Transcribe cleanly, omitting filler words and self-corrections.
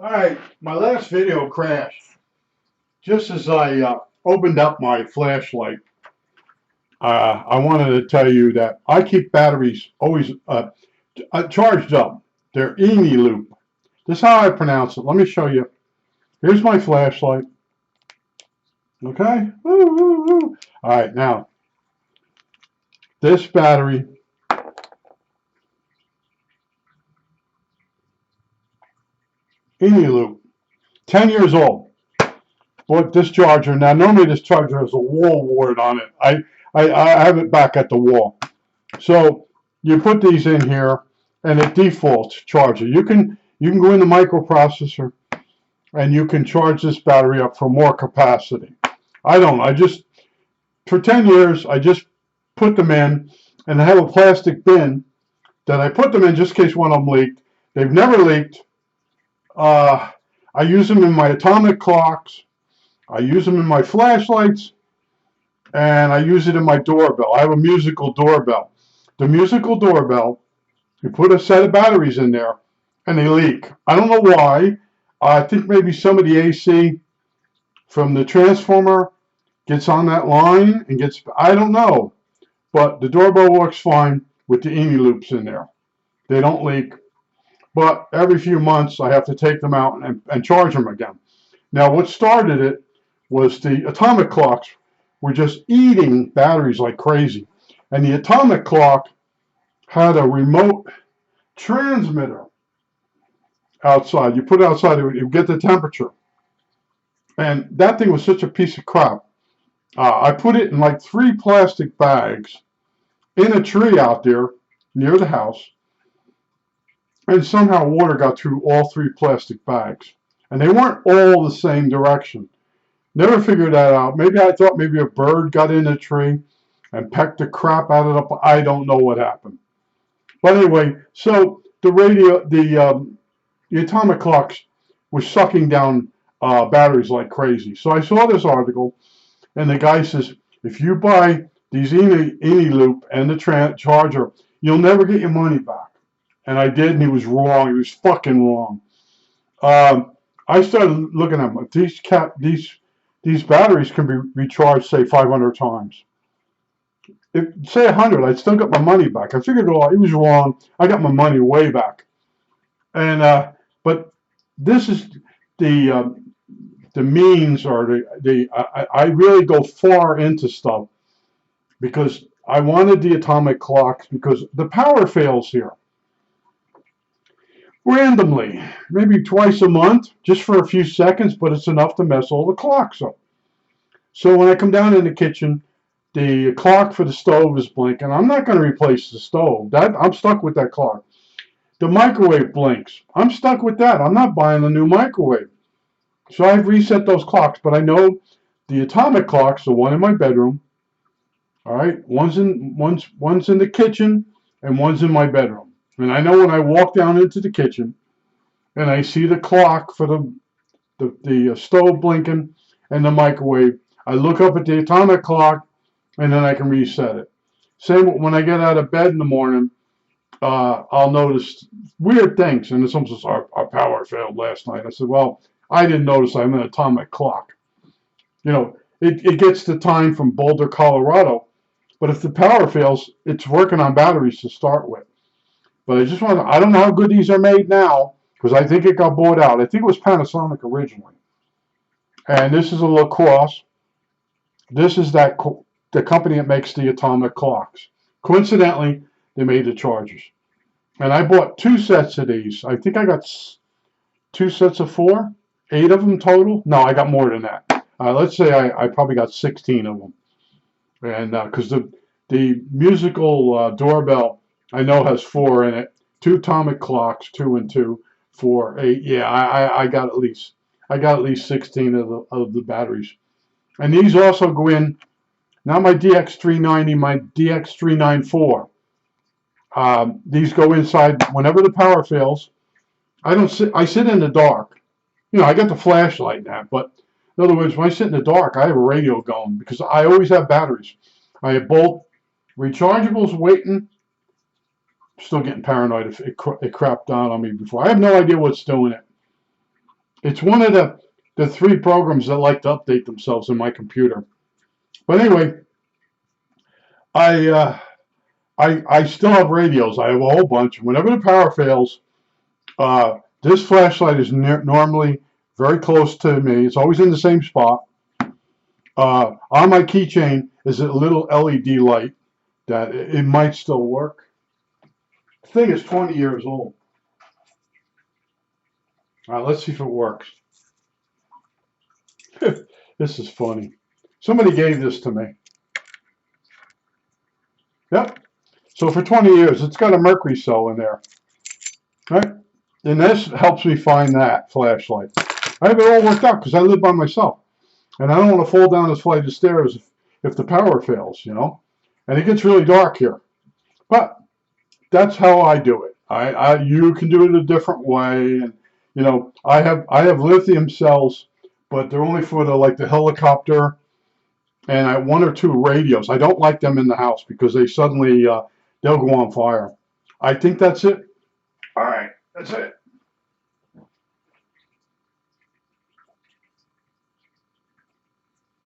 Alright, my last video crashed. Just as I opened up my flashlight, I wanted to tell you that I keep batteries always charged up. They're Eneloop. This is how I pronounce it. Let me show you. Here's my flashlight. Okay? Woo, woo, woo. Alright, now, this battery, Eneloop, 10 years old. Bought this charger. Now, normally this charger has a wall wart on it. I have it back at the wall. So you put these in here, and it defaults charger. You can go in the microprocessor, and you can charge this battery up for more capacity. I don't. I just for 10 years I just put them in, and I have a plastic bin that I put them in just in case one of them leaked. They've never leaked. I use them in my atomic clocks. I use them in my flashlights, and I use it in my doorbell. I have a musical doorbell. The musical doorbell, you put a set of batteries in there, and they leak. I don't know why. I think maybe some of the AC from the transformer gets on that line and gets, I don't know. But the doorbell works fine with the Eneloops in there. They don't leak. But every few months, I have to take them out and charge them again. Now, what started it was the atomic clocks were just eating batteries like crazy. And the atomic clock had a remote transmitter outside. You put it outside, it would get the temperature. And that thing was such a piece of crap. I put it in like 3 plastic bags in a tree out there near the house. And somehow water got through all 3 plastic bags. And they weren't all the same direction. Never figured that out. Maybe I thought maybe a bird got in the tree and pecked the crap out of it. I don't know what happened. But anyway, so the atomic clocks were sucking down batteries like crazy. So I saw this article, and the guy says, if you buy these Eneloop and the charger, you'll never get your money back. And I did, and he was wrong. He was fucking wrong. I started looking at them. These batteries can be recharged, say, 500 times. If, say 100, I'd still get my money back. I figured, oh, he was wrong. I got my money way back. And but this is the means, or I really go far into stuff because I wanted the atomic clocks because the power fails here randomly, maybe twice a month, just for a few seconds, but it's enough to mess all the clocks up. So when I come down in the kitchen, the clock for the stove is blinking. I'm not going to replace the stove. I'm stuck with that clock. The microwave blinks. I'm stuck with that. I'm not buying a new microwave. So I've reset those clocks, but I know the atomic clocks, the one in my bedroom, all right, one's in the kitchen and one's in my bedroom. And I know when I walk down into the kitchen and I see the clock for the stove blinking and the microwave, I look up at the atomic clock and then I can reset it. Same when I get out of bed in the morning, I'll notice weird things. And someone says, our power failed last night. I said, well, I didn't notice. I'm an atomic clock. You know, it gets the time from Boulder, Colorado. But if the power fails, it's working on batteries to start with. But I just want to, I don't know how good these are made now, because I think it got bought out. I think it was Panasonic originally. And this is a lacrosse. This is the company that makes the atomic clocks. Coincidentally, they made the chargers. And I bought 2 sets of these. I think I got 2 sets of 4, 8 of them total. No, I got more than that. Let's say I probably got 16 of them. And because the musical doorbell, I know has 4 in it. 2 atomic clocks, 2 and 2, 4, 8. Yeah, I got at least 16 of the batteries. And these also go in, not my DX390, my DX394. These go inside whenever the power fails. I sit in the dark. You know, I got the flashlight now, but in other words, when I sit in the dark, I have a radio going because I always have batteries. I have both rechargeables waiting. Still getting paranoid if it crapped down on me before. I have no idea what's doing it. It's one of the 3 programs that like to update themselves in my computer. But anyway, I I still have radios. I have a whole bunch. Whenever the power fails, this flashlight is normally very close to me. It's always in the same spot. On my keychain is a little LED light that it might still work. The thing is 20 years old. All right, let's see if it works. This is funny. Somebody gave this to me. Yep. So for 20 years, it's got a mercury cell in there. Right? And this helps me find that flashlight. I have it all worked out because I live by myself. And I don't want to fall down this flight of stairs if the power fails, you know. And it gets really dark here. But that's how I do it. You can do it a different way. And, you know, I have lithium cells, but they're only for the helicopter and 1 or 2 radios. I don't like them in the house because they suddenly they'll go on fire. I think that's it. All right, that's it.